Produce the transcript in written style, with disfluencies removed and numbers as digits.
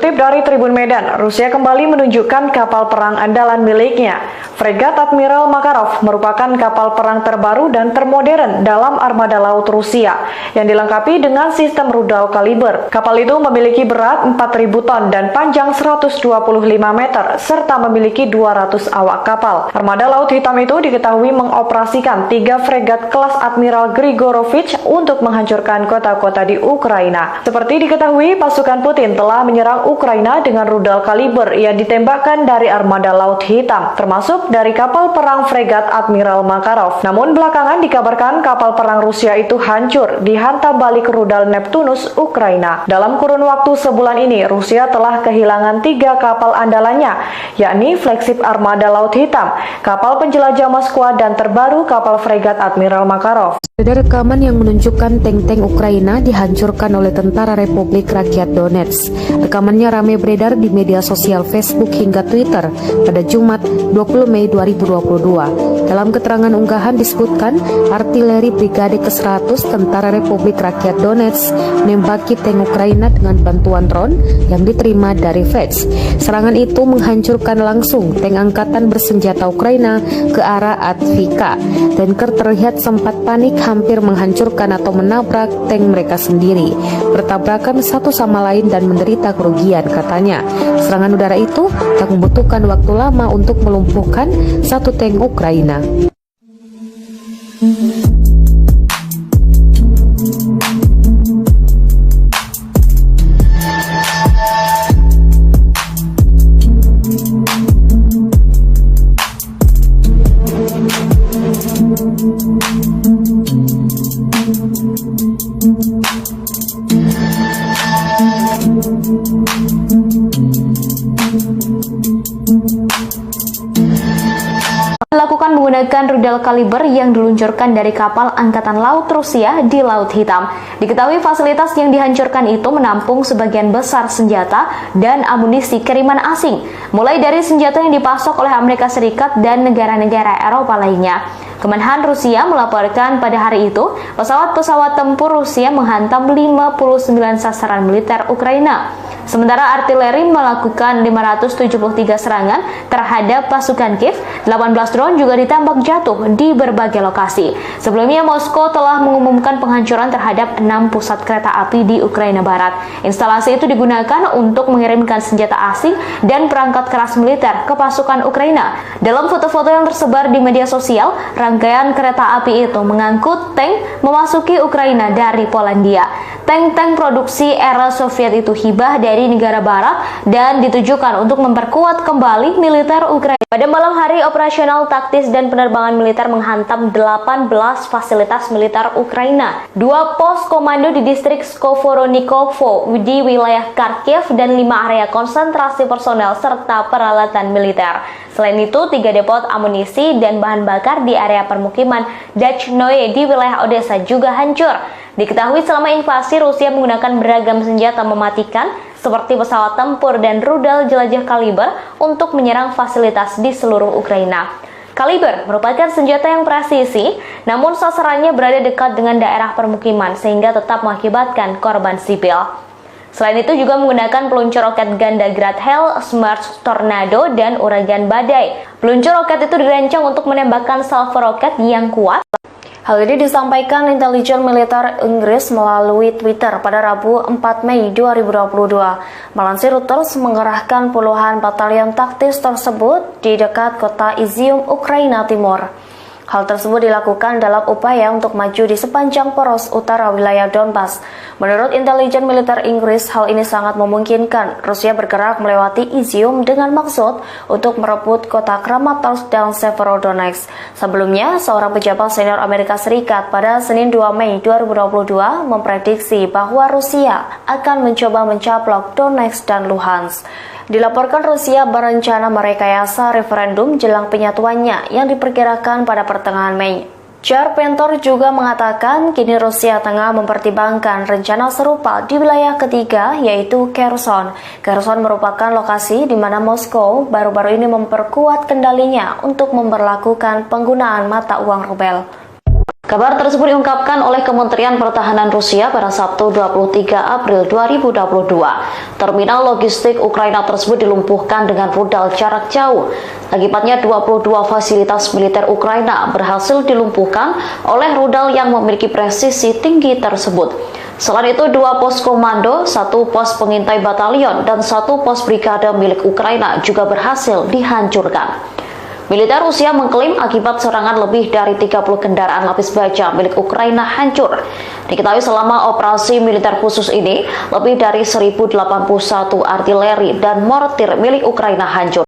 Kutip dari Tribun Medan, Rusia kembali menunjukkan kapal perang andalan miliknya. Fregat Admiral Makarov merupakan kapal perang terbaru dan termodern dalam armada laut Rusia yang dilengkapi dengan sistem rudal kaliber. Kapal itu memiliki berat 4.000 ton dan panjang 125 meter serta memiliki 200 awak kapal. Armada Laut Hitam itu diketahui mengoperasikan 3 fregat kelas Admiral Grigorovich untuk menghancurkan kota-kota di Ukraina. Seperti diketahui, pasukan Putin telah menyerang Ukraina dengan rudal kaliber yang ditembakkan dari armada Laut Hitam, termasuk dari kapal perang fregat Admiral Makarov. Namun belakangan dikabarkan kapal perang Rusia itu hancur dihantam balik rudal Neptunus Ukraina. Dalam kurun waktu sebulan ini, Rusia telah kehilangan 3 kapal andalannya, yakni flagship armada Laut Hitam, kapal penjelajah Moskwa, dan terbaru kapal fregat Admiral Makarov. Ada rekaman yang menunjukkan tank-tank Ukraina dihancurkan oleh Tentara Republik Rakyat Donetsk. Rekamannya ramai beredar di media sosial Facebook hingga Twitter pada Jumat 20 Mei 2022. Dalam keterangan unggahan disebutkan artileri Brigade ke-100 Tentara Republik Rakyat Donetsk menembaki tank Ukraina dengan bantuan drone yang diterima dari Feds. Serangan itu menghancurkan langsung tank angkatan bersenjata Ukraina ke arah Advika. Tanker terlihat sempat panik hampir menghancurkan atau menabrak tank mereka sendiri, bertabrakan satu sama lain dan menderita kerugian, katanya. Serangan udara itu tak membutuhkan waktu lama untuk melumpuhkan satu tank Ukraina. Dilakukan menggunakan rudal kaliber yang diluncurkan dari kapal Angkatan Laut Rusia di Laut Hitam. Diketahui fasilitas yang dihancurkan itu menampung sebagian besar senjata dan amunisi kiriman asing, mulai dari senjata yang dipasok oleh Amerika Serikat dan negara-negara Eropa lainnya. Kemenhan Rusia melaporkan pada hari itu, pesawat-pesawat tempur Rusia menghantam 59 sasaran militer Ukraina. Sementara artileri melakukan 573 serangan terhadap pasukan Kiev, 18 drone juga ditembak jatuh di berbagai lokasi. Sebelumnya, Moskow telah mengumumkan penghancuran terhadap 6 pusat kereta api di Ukraina Barat. Instalasi itu digunakan untuk mengirimkan senjata asing dan perangkat keras militer ke pasukan Ukraina. Dalam foto-foto yang tersebar di media sosial, rangkaian kereta api itu mengangkut tank memasuki Ukraina dari Polandia. Tank-tank produksi era Soviet itu hibah dari negara barat dan ditujukan untuk memperkuat kembali militer Ukraina. Pada malam hari, operasional taktis dan penerbangan militer menghantam 18 fasilitas militer Ukraina, 2 pos komando di distrik Skovoronikovo di wilayah Kharkiv, dan 5 area konsentrasi personel serta peralatan militer. Selain itu, 3 depot amunisi dan bahan bakar di area permukiman Dachnoye di wilayah Odessa juga hancur. Diketahui selama invasi, Rusia menggunakan beragam senjata mematikan seperti pesawat tempur dan rudal jelajah kaliber untuk menyerang fasilitas di seluruh Ukraina. Kaliber merupakan senjata yang presisi, namun sasarannya berada dekat dengan daerah permukiman sehingga tetap mengakibatkan korban sipil. Selain itu juga menggunakan peluncur roket ganda Grad Hell, Smerch Tornado, dan uragan badai. Peluncur roket itu dirancang untuk menembakkan salvo roket yang kuat. Hal ini disampaikan intelijen militer Inggris melalui Twitter pada Rabu 4 Mei 2022. Melansir Reuters, mengerahkan puluhan batalion taktis tersebut di dekat kota Izium, Ukraina Timur. Hal tersebut dilakukan dalam upaya untuk maju di sepanjang poros utara wilayah Donbas. Menurut intelijen militer Inggris, hal ini sangat memungkinkan Rusia bergerak melewati Izium dengan maksud untuk merebut kota Kramatorsk dan Severodonetsk. Sebelumnya, seorang pejabat senior Amerika Serikat pada Senin 2 Mei 2022 memprediksi bahwa Rusia akan mencoba mencaplok Donetsk dan Luhansk. Dilaporkan Rusia berencana merekayasa referendum jelang penyatuannya yang diperkirakan pada pertengahan Mei. Jar Pentor juga mengatakan kini Rusia tengah mempertimbangkan rencana serupa di wilayah ketiga, yaitu Kherson. Kherson merupakan lokasi di mana Moskow baru-baru ini memperkuat kendalinya untuk memperlakukan penggunaan mata uang rubel. Kabar tersebut diungkapkan oleh Kementerian Pertahanan Rusia pada Sabtu 23 April 2022. Terminal logistik Ukraina tersebut dilumpuhkan dengan rudal jarak jauh. Akibatnya 22 fasilitas militer Ukraina berhasil dilumpuhkan oleh rudal yang memiliki presisi tinggi tersebut. Selain itu, 2 pos komando, 1 pos pengintai batalion, dan 1 pos brigade milik Ukraina juga berhasil dihancurkan. Militer Rusia mengklaim akibat serangan lebih dari 30 kendaraan lapis baja milik Ukraina hancur. Diketahui selama operasi militer khusus ini, lebih dari 1081 artileri dan mortir milik Ukraina hancur.